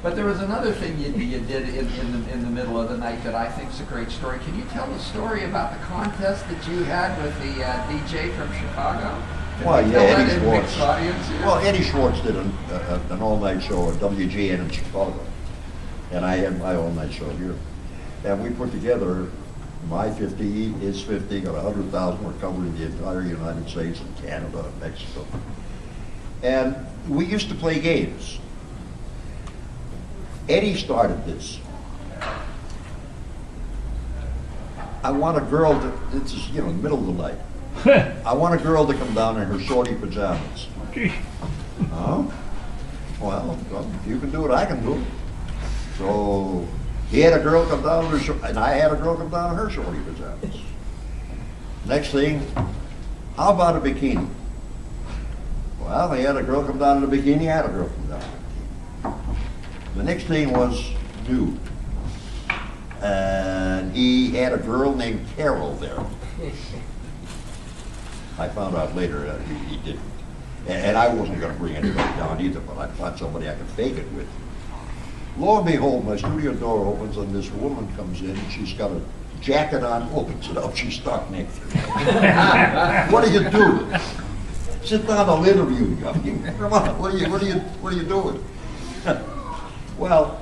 But there was another thing you did in the middle of the night that I think is a great story. Can you tell the story about the contest that you had with the DJ from Chicago? Well, yeah, Eddie Schwartz. Yeah. Well, Eddie Schwartz did an all-night show at WGN in Chicago, and I had my all-night show here. And we put together my 50, his 50, got 100,000. We're covering the entire United States and Canada and Mexico. And we used to play games. Eddie started this. I want a girl to, this is, you know, in the middle of the night. I want a girl to come down in her shorty pajamas. Oh? Well, if you can do it, I can do it. So he had a girl come down in her shorty, and I had a girl come down in her shorty pajamas. Next thing, how about a bikini? Well, he had a girl come down in a bikini, I had a girl come down in a bikini. The next thing was nude. And he had a girl named Carol there. I found out later that he didn't. And I wasn't going to bring anybody down either, but I found somebody I could fake it with. Lo and behold, my studio door opens and this woman comes in and she's got a jacket on, opens it up, she's stark naked. What do you do? Sit down, I'll interview you. Come on, what are you doing? Well,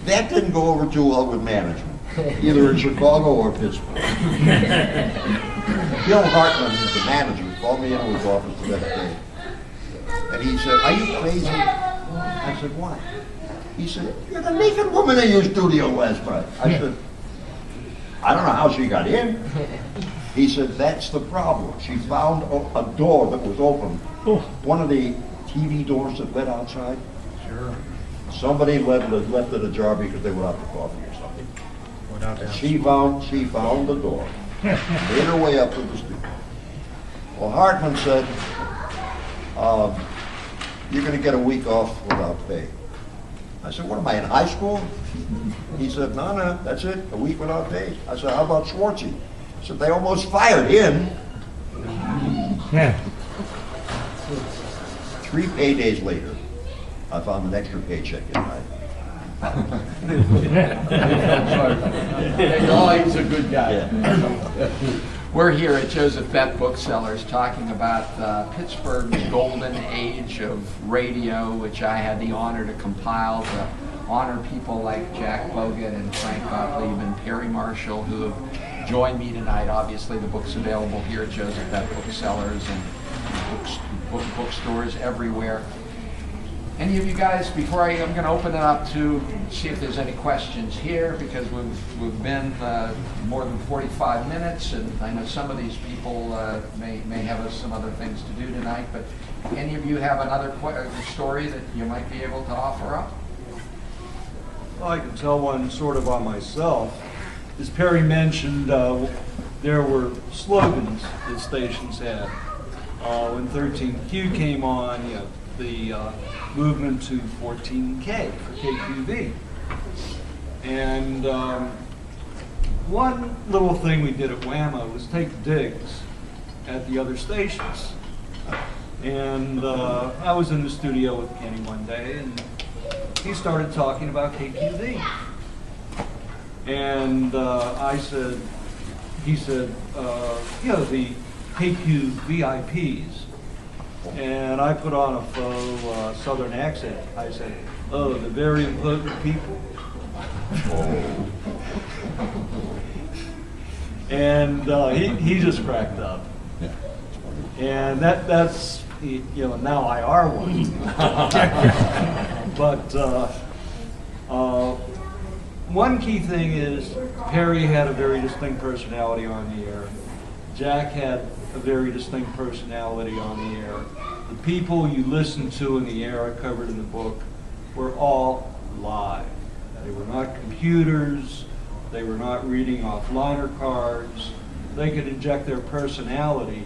that didn't go over too well with management, either in Chicago or Pittsburgh. Bill Hartman, the manager, called me into his office the next day. And he said, "Are you crazy?" I said, "Why?" He said, "You're the naked woman in your studio last night." I said, "I don't know how she got in." He said, "That's the problem. She found a door that was open. One of the TV doors that led outside. Sure. Somebody left it ajar because they were out for coffee or something. And she found the door. Made her way up to the studio. Well, Hartman said, "You're going to get a week off without pay." I said, "What am I, in high school?" He said, No, that's it, a week without pay." I said, "How about Schwartzy?" He said, "They almost fired him." Yeah. 3 paydays later, I found an extra paycheck in my Oh, he's a good guy. Yeah. We're here at Joseph Bett Booksellers talking about Pittsburgh's golden age of radio, which I had the honor to compile to honor people like Jack Bogan and Frank Gottlieb and Perry Marshall, who have joined me tonight. Obviously, the book's available here at Joseph Bett Booksellers and bookstores everywhere. Any of you guys, before I'm going to open it up to see if there's any questions here, because we've been more than 45 minutes, and I know some of these people may have some other things to do tonight, but any of you have another story that you might be able to offer up? Well, I can tell one sort of on myself. As Perry mentioned, there were slogans that stations had. When 13Q came on, you know, the movement to 14K for KQV. And one little thing we did at WAMA was take digs at the other stations. And I was in the studio with Kenny one day, and he started talking about KQV. And he said, you know, the KQ VIPs. And I put on a faux Southern accent. I said, "Oh, the very important people." Oh. And he just cracked up. Yeah. And that's, you know, now I are one. But one key thing is Perry had a very distinct personality on the air. Jack had a very distinct personality on the air. The people you listened to in the air I covered in the book were all live. They were not computers. They were not reading off liner cards. They could inject their personality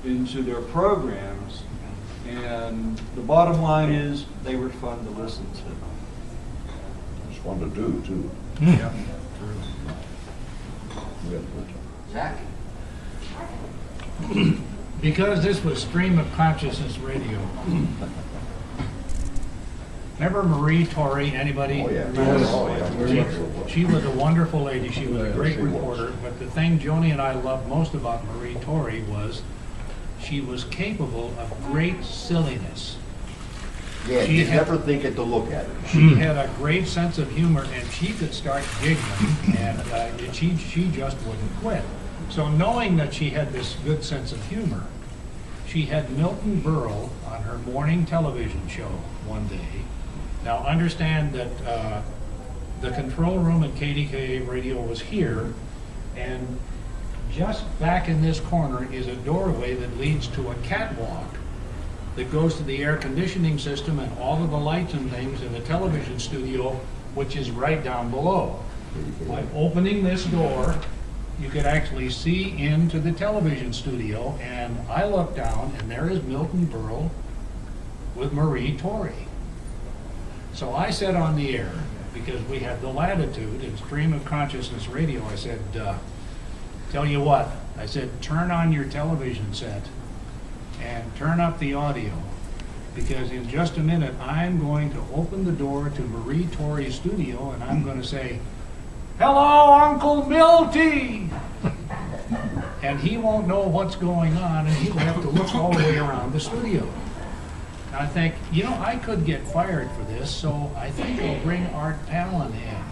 into their programs. And the bottom line is they were fun to listen to. It's fun to do, too. Yeah. Jack? Because this was stream of consciousness radio, Remember Marie Torrey? Anybody? Oh, yeah. Remember? Oh, yeah. She was a wonderful lady. She was a great reporter. But the thing Joni and I loved most about Marie Torrey was she was capable of great silliness. Yeah, She you had- never think it to look at it. She had a great sense of humor, and she could start giggling, and she just wouldn't quit. So knowing that she had this good sense of humor, she had Milton Berle on her morning television show one day. Now understand that the control room at KDKA Radio was here, and just back in this corner is a doorway that leads to a catwalk that goes to the air conditioning system and all of the lights and things in the television studio, which is right down below. By opening this door, you could actually see into the television studio, and I look down, and there is Milton Berle with Marie Torrey. So I said on the air, because we had the latitude in Stream of Consciousness Radio, I said, tell you what, I said, turn on your television set and turn up the audio, because in just a minute I'm going to open the door to Marie Torrey's studio and I'm going to say, "Hello, Uncle Milty!" And he won't know what's going on, and he'll have to look all the way around the studio. And I think, you know, I could get fired for this, so I think I'll bring Art Allen in.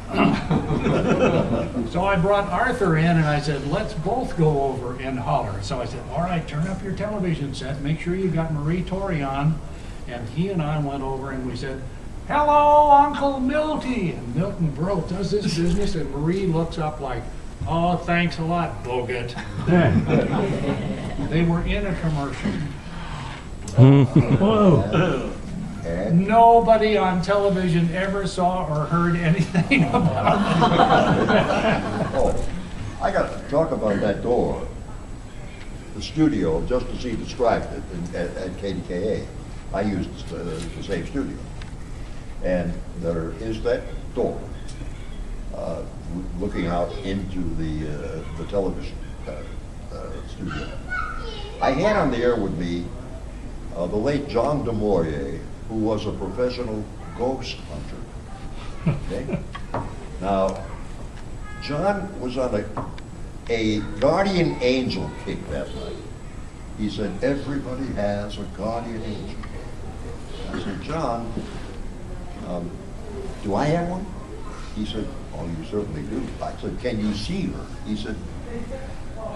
So I brought Arthur in, and I said, let's both go over and holler. So I said, all right, turn up your television set, make sure you got Marie Torrey on. And he and I went over and we said, "Hello, Uncle Milty." And Milton Berle does this business, and Marie looks up like, "Oh, thanks a lot, Bogut." They were in a commercial. Whoa. And Nobody on television ever saw or heard anything about it. oh, I got to talk about that door. The studio, just as he described it at KDKA. I used the same studio. And there is that door looking out into the television studio. I had on the air with me the late John DeMoyer, who was a professional ghost hunter. Okay? Now, John was on a guardian angel kick that night. He said, everybody has a guardian angel. I said, John, do I have one? He said, oh, you certainly do. I said, can you see her? He said,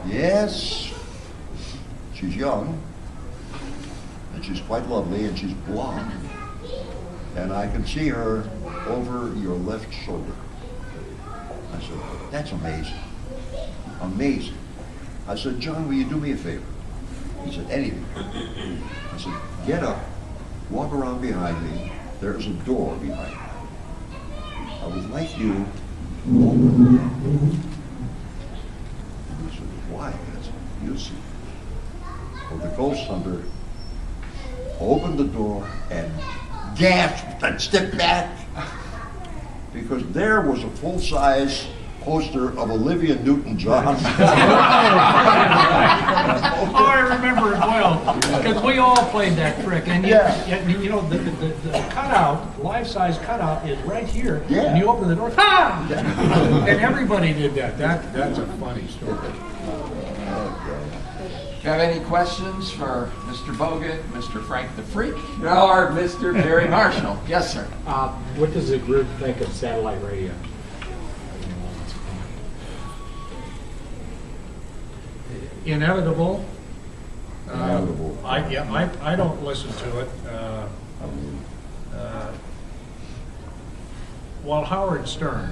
yes, she's young, and she's quite lovely, and she's blonde, and I can see her over your left shoulder. I said, that's amazing. Amazing. I said, John, will you do me a favor? He said, anything. I said, get up, walk around behind me. There's a door behind me. I would like you to open the door. And he said, why? I said, you'll see. Well, the ghost hunter opened the door and gasped and stepped back, because there was a full-size poster of Olivia Newton-John. Oh, I remember it well, because we all played that trick. And you know, the cutout, life-size cutout is right here. Yeah. And you open the door, ha! And everybody did that. That's a funny story. Do you have any questions for Mr. Bogut, Mr. Frank the Freak, or Mr. Barry Marshall? Yes, sir. What does the group think of satellite radio? Inevitable. Inevitable. I don't listen to it. Well, Howard Stern.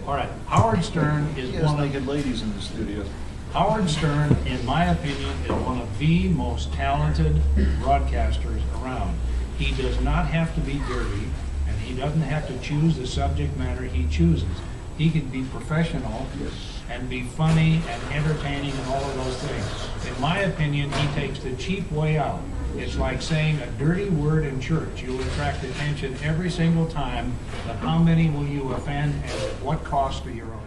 All right, Howard Stern is He has one of naked ladies in the studio. Howard Stern, in my opinion, is one of the most talented broadcasters around. He does not have to be dirty, and he doesn't have to choose the subject matter he chooses. He can be professional and be funny and entertaining and all of those things. In my opinion, he takes the cheap way out. It's like saying a dirty word in church. You'll attract attention every single time, but how many will you offend and at what cost to your audience?